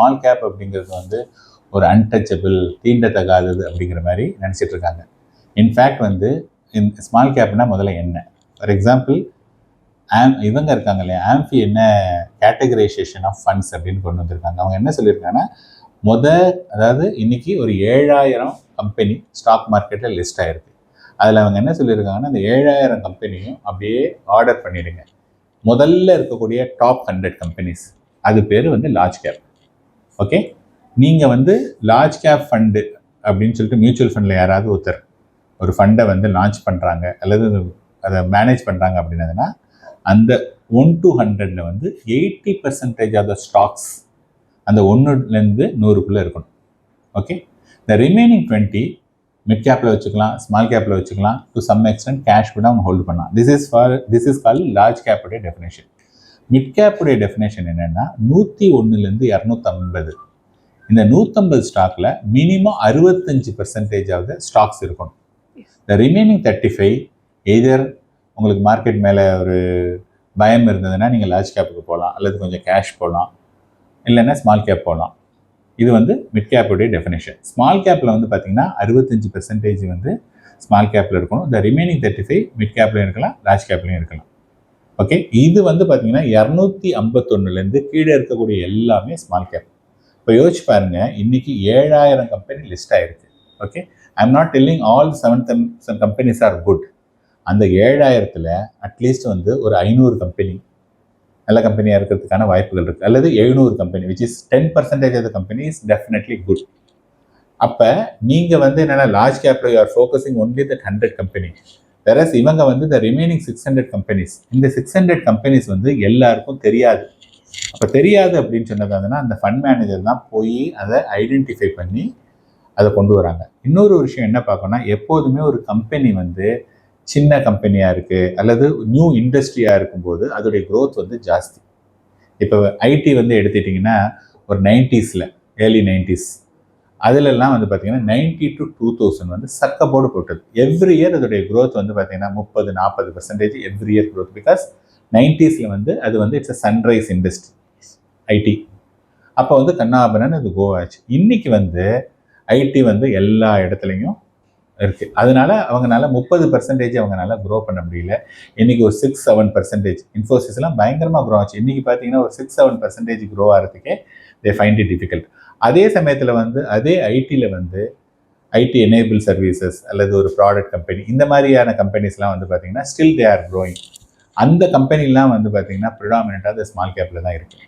Small cap அப்படிங்கிறது வந்து ஒரு அன்டச்சபிள், தீண்டத்தகாதது அப்படிங்கிற மாதிரி நினச்சிட்டு இருக்காங்க. இன்ஃபேக்ட் வந்து ஸ்மால் கேப்னா முதல்ல என்ன? ஃபார் எக்ஸாம்பிள் இவங்க இருக்காங்க இல்லையா, ஆம்பி என்ன கேட்டகரைசேஷன் ஆஃப் ஃபண்ட்ஸ் அப்படின்னு கொண்டு வந்திருக்காங்க. அவங்க என்ன சொல்லியிருக்காங்கன்னா, அதாவது இன்னைக்கு ஒரு 7000 கம்பெனி ஸ்டாக் மார்க்கெட்டில் லிஸ்ட் ஆயிருக்கு. அதில் அவங்க என்ன சொல்லியிருக்காங்கன்னா, அந்த 7000 கம்பெனியும் அப்படியே ஆர்டர் பண்ணிடுங்க. முதல்ல இருக்கக்கூடிய டாப் 100 கம்பெனிஸ், அது பேர் வந்து லார்ஜ் கேப். ஓகே, நீங்கள் வந்து லார்ஜ் கேப் ஃபண்டு அப்படின்னு சொல்லிட்டு மியூச்சுவல் ஃபண்டில் யாராவது ஒருத்தர் ஒரு ஃபண்டை வந்து லான்ச் பண்ணுறாங்க அல்லது அதை மேனேஜ் பண்ணுறாங்க அப்படின்னதுன்னா, அந்த 1 to 100ல் வந்து 80% ஆஃப் த ஸ்டாக்ஸ் அந்த 1லேருந்து 100க்குள்ளே இருக்கணும். ஓகே, இந்த ரிமைனிங் 20 மிட் கேப்பில் வச்சுக்கலாம், ஸ்மால் கேப்பில் வச்சுக்கலாம், டு சம் எக்ஸ்டென்ட் கேஷ் கூட அவங்க ஹோல்டு பண்ணலாம். திஸ் இஸ் கால்ட் லார்ஜ் கேப்புடைய டெஃபினேஷன். மிட் கேப்புடைய டெஃபினேஷன் என்னென்னா 101லேருந்து 250. இந்த 150 ஸ்டாக்ல மினிமம் 65% ஆஃப் த ஸ்டாக்ஸ் இருக்கணும். இந்த ரிமைனிங் 35 எய்தர் உங்களுக்கு மார்க்கெட் மேலே ஒரு பயம் இருந்ததுன்னா நீங்கள் லார்ஜ் கேப்புக்கு போகலாம், அல்லது கொஞ்சம் கேஷ் போகலாம், இல்லைன்னா ஸ்மால் கேப் போகலாம். இது வந்து மிட் கேப்புடைய டெஃபினேஷன். ஸ்மால் கேப்பில் வந்து பார்த்தீங்கன்னா 65% வந்து ஸ்மால் கேப்பில் இருக்கணும். இந்த ரிமைனிங் 35 மிட் கேப்லையும் இருக்கலாம், லார்ஜ் கேப்லையும் இருக்கலாம். ஓகே, இது வந்து பார்த்தீங்கன்னா 251லேருந்து கீழே இருக்கக்கூடிய எல்லாமே ஸ்மால் கேப். இப்போ யோசிச்சு பாருங்க, இன்னைக்கு 7000 கம்பெனி லிஸ்ட் ஆயிருக்கு. Okay, I am not telling all 7 companies are good. அந்த 7000ல் அட்லீஸ்ட் வந்து ஒரு 500 கம்பெனி நல்ல கம்பெனியாக இருக்கிறதுக்கான வாய்ப்புகள் இருக்குது, அல்லது 700 company which is 10% of the company is definitely good. அப்போ நீங்கள் வந்து என்னென்னா லார்ஜ் கேப்பில் you are focusing only that 100 company, whereas இவங்க வந்து த ரிமைனிங் 600 கம்பெனிஸ், இந்த 600 கம்பெனிஸ் வந்து எல்லாருக்கும் தெரியாது. அப்போ தெரியாது அப்படின்னு சொன்னதுன்னா அந்த ஃபண்ட் மேனேஜர் தான் போய் அதை ஐடென்டிஃபை பண்ணி அதை கொண்டு வராங்க. இன்னொரு விஷயம் என்ன பார்க்கணும்னா, எப்போதுமே ஒரு கம்பெனி வந்து சின்ன கம்பெனியாக இருக்குது அல்லது நியூ இண்டஸ்ட்ரியாக இருக்கும்போது அதோடைய க்ரோத் வந்து ஜாஸ்தி. இப்போ ஐடி வந்து எடுத்துட்டிங்கன்னா ஒரு 90ஸ்ல ஏர்லி 90s அதிலெல்லாம் வந்து பார்த்திங்கன்னா 90 to 2000 வந்து சக்கப்போடு போட்டது. எவ்ரி இயர் அதோடைய க்ரோத் வந்து பார்த்திங்கன்னா 30-40% எவ்ரி இயர் க்ரோத். பிகாஸ் 90ஸ்ல வந்து அது வந்து it's a sunrise industry ID. அப்போ வந்து கண்ணாபுரன் அது கோ ஆச்சு. இன்னைக்கு வந்து ஐடி வந்து எல்லா இடத்துலையும் இருக்குது. அதனால அவங்களால 30% அவங்களால க்ரோ பண்ண முடியல. இன்றைக்கி ஒரு 6-7% இன்ஃபோசிஸ்லாம் பயங்கரமாக க்ரோ ஆச்சு. இன்றைக்கி பார்த்தீங்கன்னா ஒரு 6-7% க்ரோ ஆகிறதுக்கே தே ஃபைண்ட் இட் டிஃபிகல்ட். அதே சமயத்தில் வந்து அதே ஐடியில் வந்து ஐடி எனேபிள் சர்வீசஸ் அல்லது ஒரு ப்ராடக்ட் கம்பெனி, இந்த மாதிரியான கம்பெனிஸ்லாம் வந்து பார்த்தீங்கன்னா ஸ்டில் தே ஆர் க்ரோயிங். அந்த கம்பெனிலாம் வந்து பார்த்தீங்கன்னா ப்ரிடாமினெண்ட்டாக அந்த ஸ்மால் கேப்பில் தான் இருக்குது.